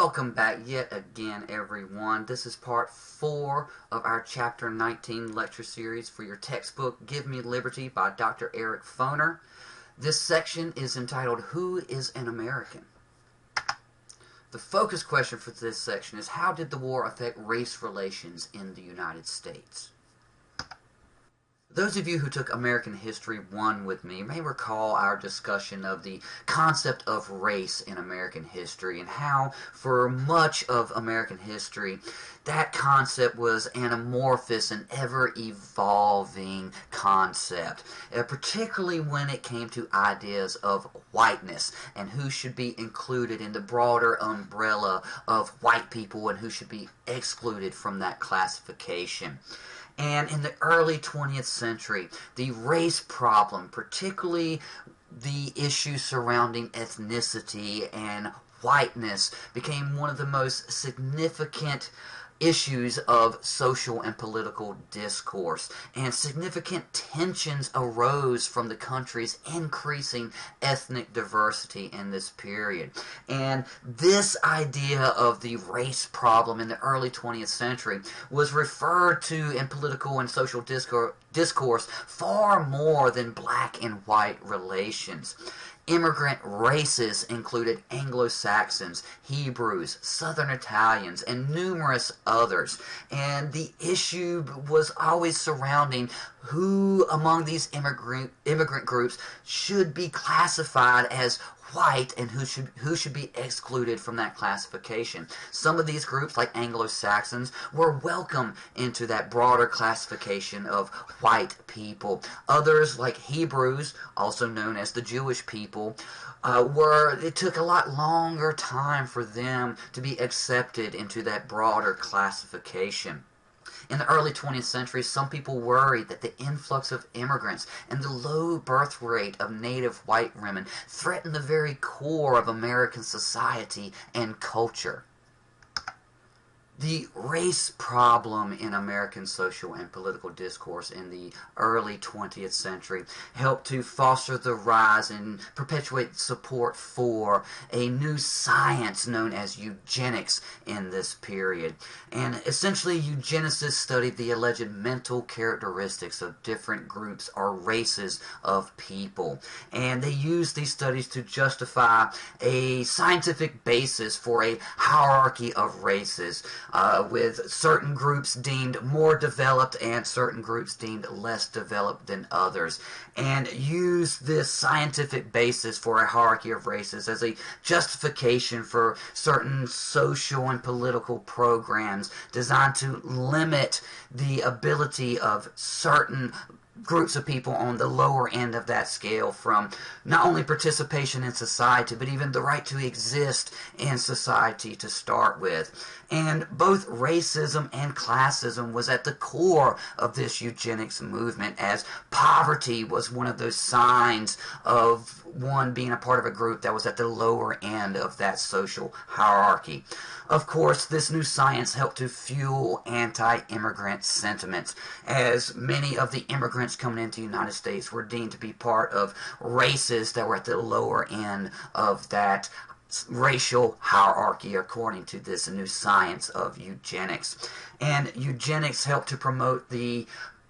Welcome back yet again, everyone. This is part 4 of our Chapter 19 lecture series for your textbook, Give Me Liberty by Dr. Eric Foner. This section is entitled, Who is an American? The focus question for this section is, how did the war affect race relations in the United States? Those of you who took American History 1 with me may recall our discussion of the concept of race in American history and how, for much of American history, that concept was an amorphous and ever-evolving concept, particularly when it came to ideas of whiteness and who should be included in the broader umbrella of white people and who should be excluded from that classification. And in the early 20th century, the race problem, particularly the issue surrounding ethnicity and whiteness, became one of the most significant issues of social and political discourse, and significant tensions arose from the country's increasing ethnic diversity in this period. And this idea of the race problem in the early 20th century was referred to in political and social discourse far more than black and white relations. Immigrant races included Anglo-Saxons, Hebrews, Southern Italians, and numerous others. And the issue was always surrounding who among these immigrant groups should be classified as white and who should be excluded from that classification. Some of these groups, like Anglo-Saxons, were welcome into that broader classification of white people. Others, like Hebrews, also known as the Jewish people, it took a lot longer time for them to be accepted into that broader classification. In the early 20th century, some people worried that the influx of immigrants and the low birth rate of native white women threatened the very core of American society and culture. The race problem in American social and political discourse in the early 20th century helped to foster the rise and perpetuate support for a new science known as eugenics in this period. And essentially, eugenicists studied the alleged mental characteristics of different groups or races of people. And they used these studies to justify a scientific basis for a hierarchy of races, with certain groups deemed more developed and certain groups deemed less developed than others, and use this scientific basis for a hierarchy of races as a justification for certain social and political programs designed to limit the ability of certain groups of people on the lower end of that scale from not only participation in society, but even the right to exist in society to start with. And both racism and classism was at the core of this eugenics movement, as poverty was one of those signs of one being a part of a group that was at the lower end of that social hierarchy. Of course, this new science helped to fuel anti-immigrant sentiments, as many of the immigrants coming into the United States were deemed to be part of races that were at the lower end of that racial hierarchy, according to this new science of eugenics. And eugenics helped to promote the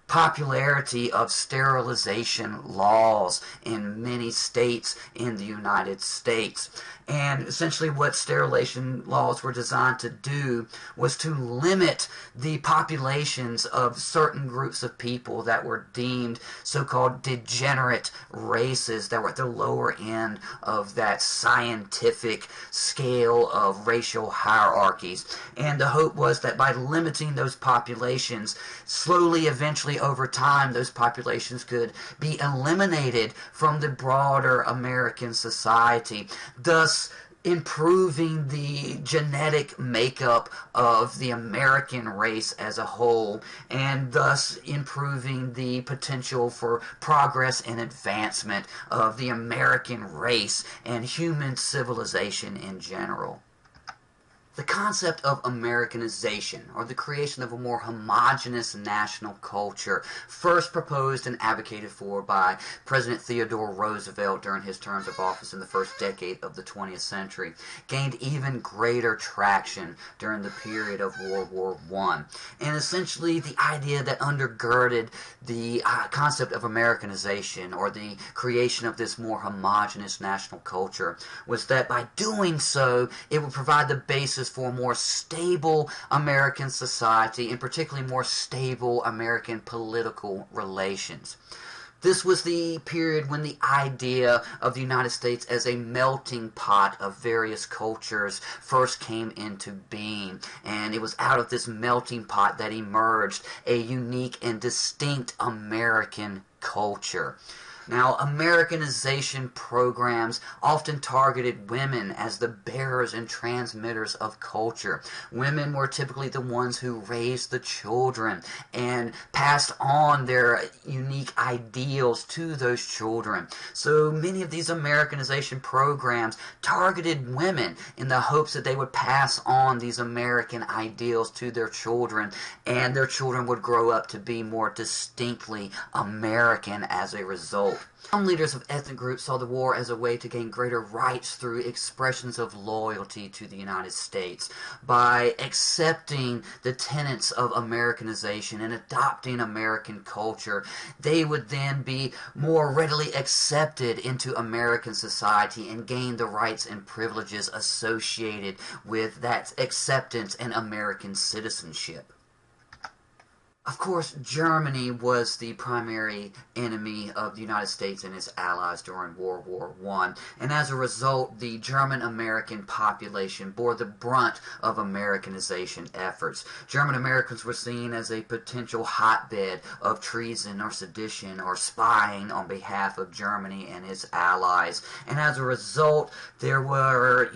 popularity of sterilization laws in many states in the United States. And essentially what sterilization laws were designed to do was to limit the populations of certain groups of people that were deemed so-called degenerate races that were at the lower end of that scientific scale of racial hierarchies. And the hope was that by limiting those populations, slowly, eventually, over time, those populations could be eliminated from the broader American society, thus improving the genetic makeup of the American race as a whole, and thus improving the potential for progress and advancement of the American race and human civilization in general. The concept of Americanization, or the creation of a more homogeneous national culture, first proposed and advocated for by President Theodore Roosevelt during his terms of office in the first decade of the 20th century, gained even greater traction during the period of World War I. And essentially the idea that undergirded the concept of Americanization, or the creation of this more homogeneous national culture, was that by doing so, it would provide the basis for a more stable American society, and particularly more stable American political relations. This was the period when the idea of the United States as a melting pot of various cultures first came into being. And it was out of this melting pot that emerged a unique and distinct American culture. Now, Americanization programs often targeted women as the bearers and transmitters of culture. Women were typically the ones who raised the children and passed on their unique ideals to those children. So many of these Americanization programs targeted women in the hopes that they would pass on these American ideals to their children, and their children would grow up to be more distinctly American as a result. Some leaders of ethnic groups saw the war as a way to gain greater rights through expressions of loyalty to the United States. By accepting the tenets of Americanization and adopting American culture, they would then be more readily accepted into American society and gain the rights and privileges associated with that acceptance and American citizenship. Of course, Germany was the primary enemy of the United States and its allies during World War I, and as a result, the German-American population bore the brunt of Americanization efforts. German Americans were seen as a potential hotbed of treason or sedition or spying on behalf of Germany and its allies, and as a result, there were,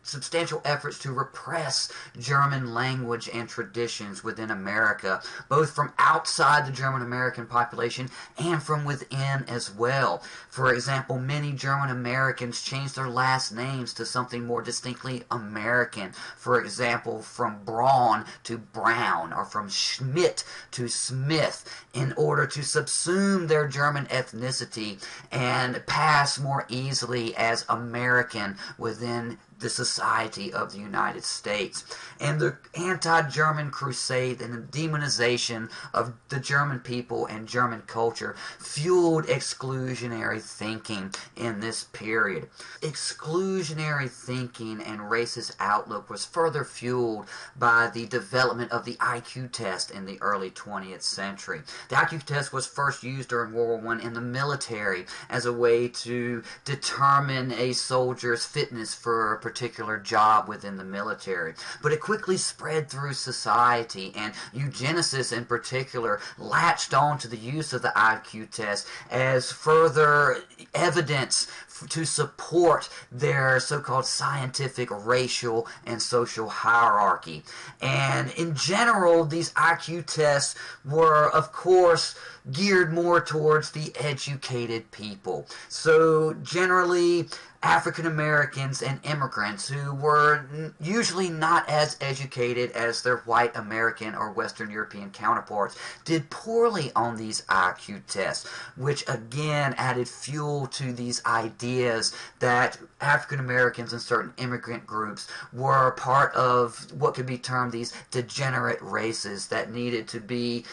substantial efforts to repress German language and traditions within America, both from outside the German-American population and from within as well. For example, many German Americans changed their last names to something more distinctly American. For example, from Braun to Brown, or from Schmidt to Smith, in order to subsume their German ethnicity and pass more easily as American within the society of the United States. And the anti-German crusade and the demonization of the German people and German culture fueled exclusionary thinking in this period. Exclusionary thinking and racist outlook was further fueled by the development of the IQ test in the early 20th century. The IQ test was first used during World War I in the military as a way to determine a soldier's fitness for a particular job within the military. But it quickly spread through society, and eugenicists in particular latched on to the use of the IQ test as further evidence to support their so-called scientific, racial, and social hierarchy. And in general, these IQ tests were, of course, geared more towards the educated people. So generally, African Americans and immigrants who were usually not as educated as their white American or Western European counterparts did poorly on these IQ tests, which again added fuel to these ideas that African Americans and certain immigrant groups were part of what could be termed these degenerate races that needed to be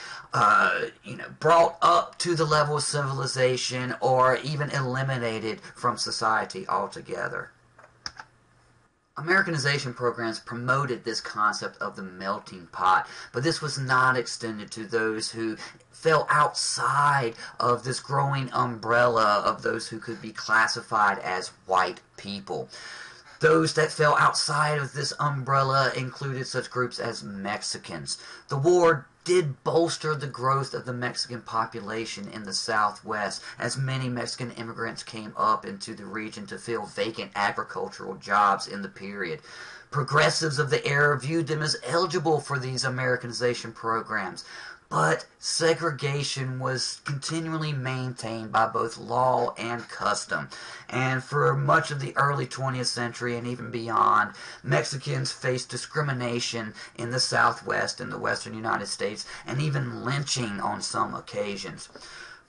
brought up to the level of civilization or even eliminated from society altogether. Americanization programs promoted this concept of the melting pot, but this was not extended to those who fell outside of this growing umbrella of those who could be classified as white people. Those that fell outside of this umbrella included such groups as Mexicans. The war did bolster the growth of the Mexican population in the Southwest, as many Mexican immigrants came up into the region to fill vacant agricultural jobs in the period. Progressives of the era viewed them as eligible for these Americanization programs. but segregation was continually maintained by both law and custom. And for much of the early 20th century and even beyond, Mexicans faced discrimination in the Southwest and the western United States, and even lynching on some occasions.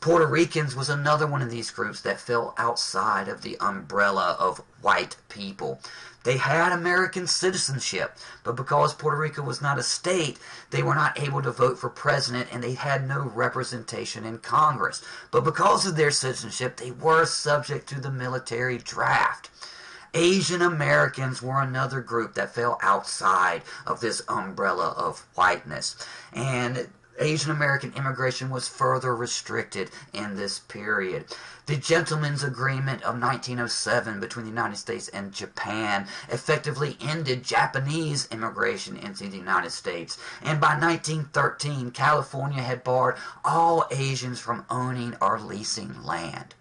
Puerto Ricans was another one of these groups that fell outside of the umbrella of white people. They had American citizenship, but because Puerto Rico was not a state, they were not able to vote for president, and they had no representation in Congress. But because of their citizenship, they were subject to the military draft. Asian Americans were another group that fell outside of this umbrella of whiteness, and Asian American immigration was further restricted in this period. The Gentlemen's Agreement of 1907 between the United States and Japan effectively ended Japanese immigration into the United States. And by 1913, California had barred all Asians from owning or leasing land.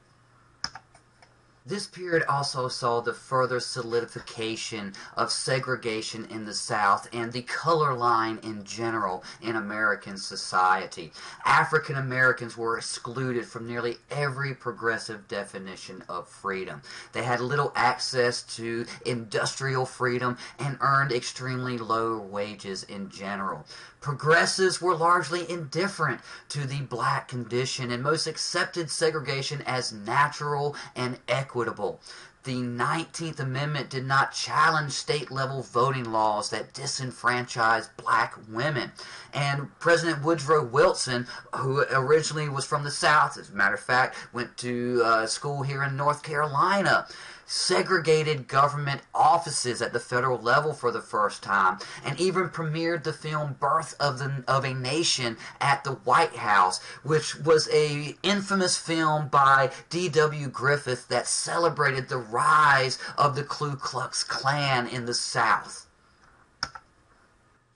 This period also saw the further solidification of segregation in the South and the color line in general in American society. African Americans were excluded from nearly every progressive definition of freedom. They had little access to industrial freedom and earned extremely low wages in general. Progressives were largely indifferent to the black condition and most accepted segregation as natural and equitable. The 19th Amendment did not challenge state-level voting laws that disenfranchised black women. And President Woodrow Wilson, who originally was from the South, as a matter of fact, went to school here in North Carolina, segregated government offices at the federal level for the first time, and even premiered the film Birth of a Nation at the White House, which was a infamous film by D.W. Griffith that celebrated the rise of the Ku Klux Klan in the South.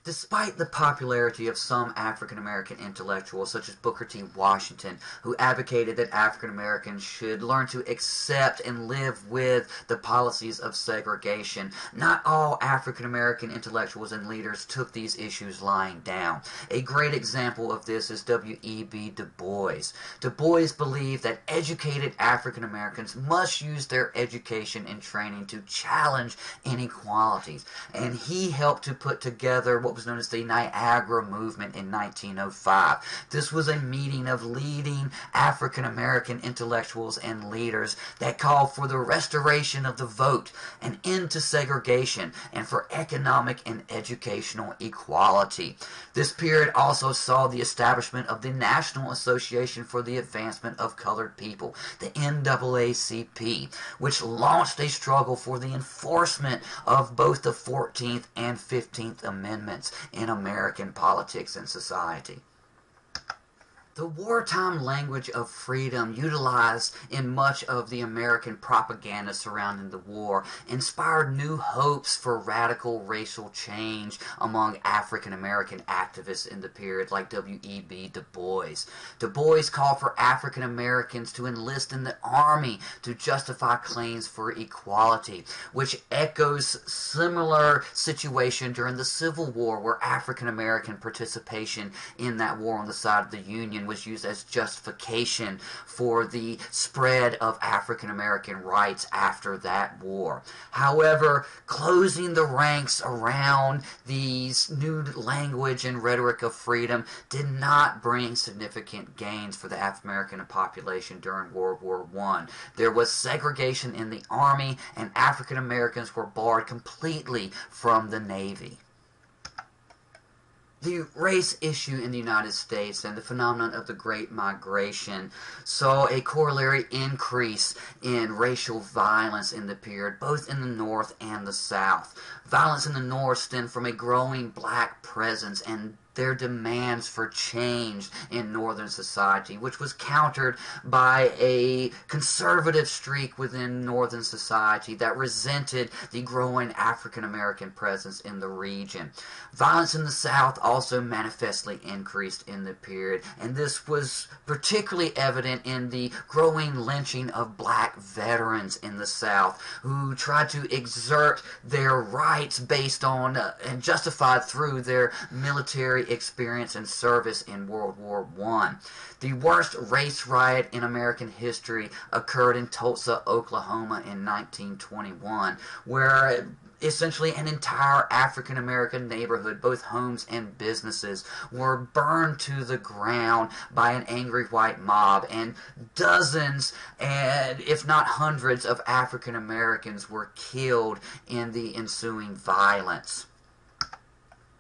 Despite the popularity of some African American intellectuals, such as Booker T. Washington, who advocated that African Americans should learn to accept and live with the policies of segregation, not all African American intellectuals and leaders took these issues lying down. A great example of this is W.E.B. Du Bois. Du Bois believed that educated African Americans must use their education and training to challenge inequalities, and he helped to put together what was known as the Niagara Movement in 1905. This was a meeting of leading African American intellectuals and leaders that called for the restoration of the vote, an end to segregation, and for economic and educational equality. This period also saw the establishment of the National Association for the Advancement of Colored People, the NAACP, which launched a struggle for the enforcement of both the 14th and 15th Amendments in American politics and society. The wartime language of freedom utilized in much of the American propaganda surrounding the war inspired new hopes for radical racial change among African American activists in the period, like W.E.B. Du Bois. Du Bois called for African Americans to enlist in the army to justify claims for equality, which echoes similar situation during the Civil War, where African American participation in that war on the side of the Union was used as justification for the spread of African American rights after that war. However, closing the ranks around these new language and rhetoric of freedom did not bring significant gains for the African American population during World War I. There was segregation in the Army, and African Americans were barred completely from the Navy. The race issue in the United States and the phenomenon of the Great Migration saw a corollary increase in racial violence in the period, both in the North and the South. Violence in the North stemmed from a growing black presence and their demands for change in Northern society, which was countered by a conservative streak within Northern society that resented the growing African American presence in the region. Violence in the South also manifestly increased in the period, and this was particularly evident in the growing lynching of black veterans in the South, who tried to exert their rights based on and justified through their their military experience and service in World War I. The worst race riot in American history occurred in Tulsa, Oklahoma in 1921, where essentially an entire African American neighborhood, both homes and businesses, were burned to the ground by an angry white mob, and dozens, and if not hundreds, of African Americans were killed in the ensuing violence.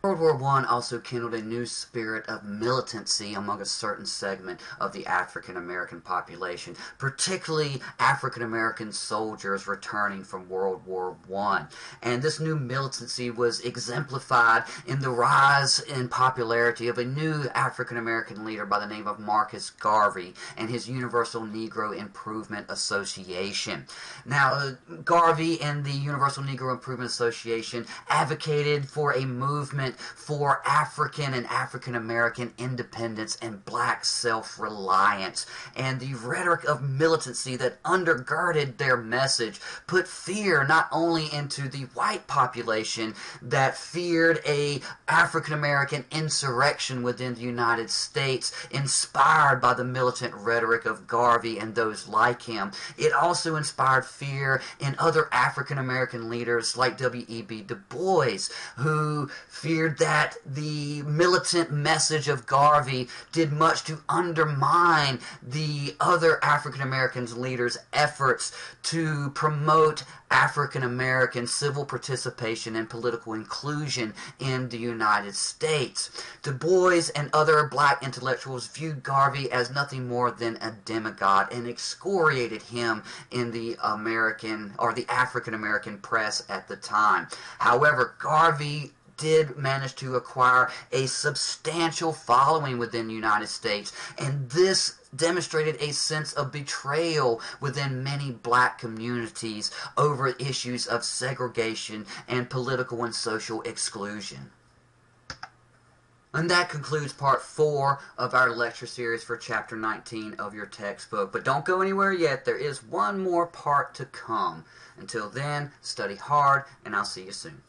World War I also kindled a new spirit of militancy among a certain segment of the African American population, particularly African American soldiers returning from World War I. And this new militancy was exemplified in the rise in popularity of a new African American leader by the name of Marcus Garvey and his Universal Negro Improvement Association. Now, Garvey and the Universal Negro Improvement Association advocated for a movement for African and African American independence and black self-reliance. And the rhetoric of militancy that undergirded their message put fear not only into the white population that feared a African American insurrection within the United States inspired by the militant rhetoric of Garvey and those like him. It also inspired fear in other African American leaders like W.E.B. Du Bois, who feared that the militant message of Garvey did much to undermine the other African American leaders' efforts to promote African American civil participation and political inclusion in the United States. Du Bois and other black intellectuals viewed Garvey as nothing more than a demigod and excoriated him in the American or the African American press at the time. However, Garvey did manage to acquire a substantial following within the United States, and this demonstrated a sense of betrayal within many black communities over issues of segregation and political and social exclusion. And that concludes part 4 of our lecture series for chapter 19 of your textbook. But don't go anywhere yet. There is one more part to come. Until then, study hard, and I'll see you soon.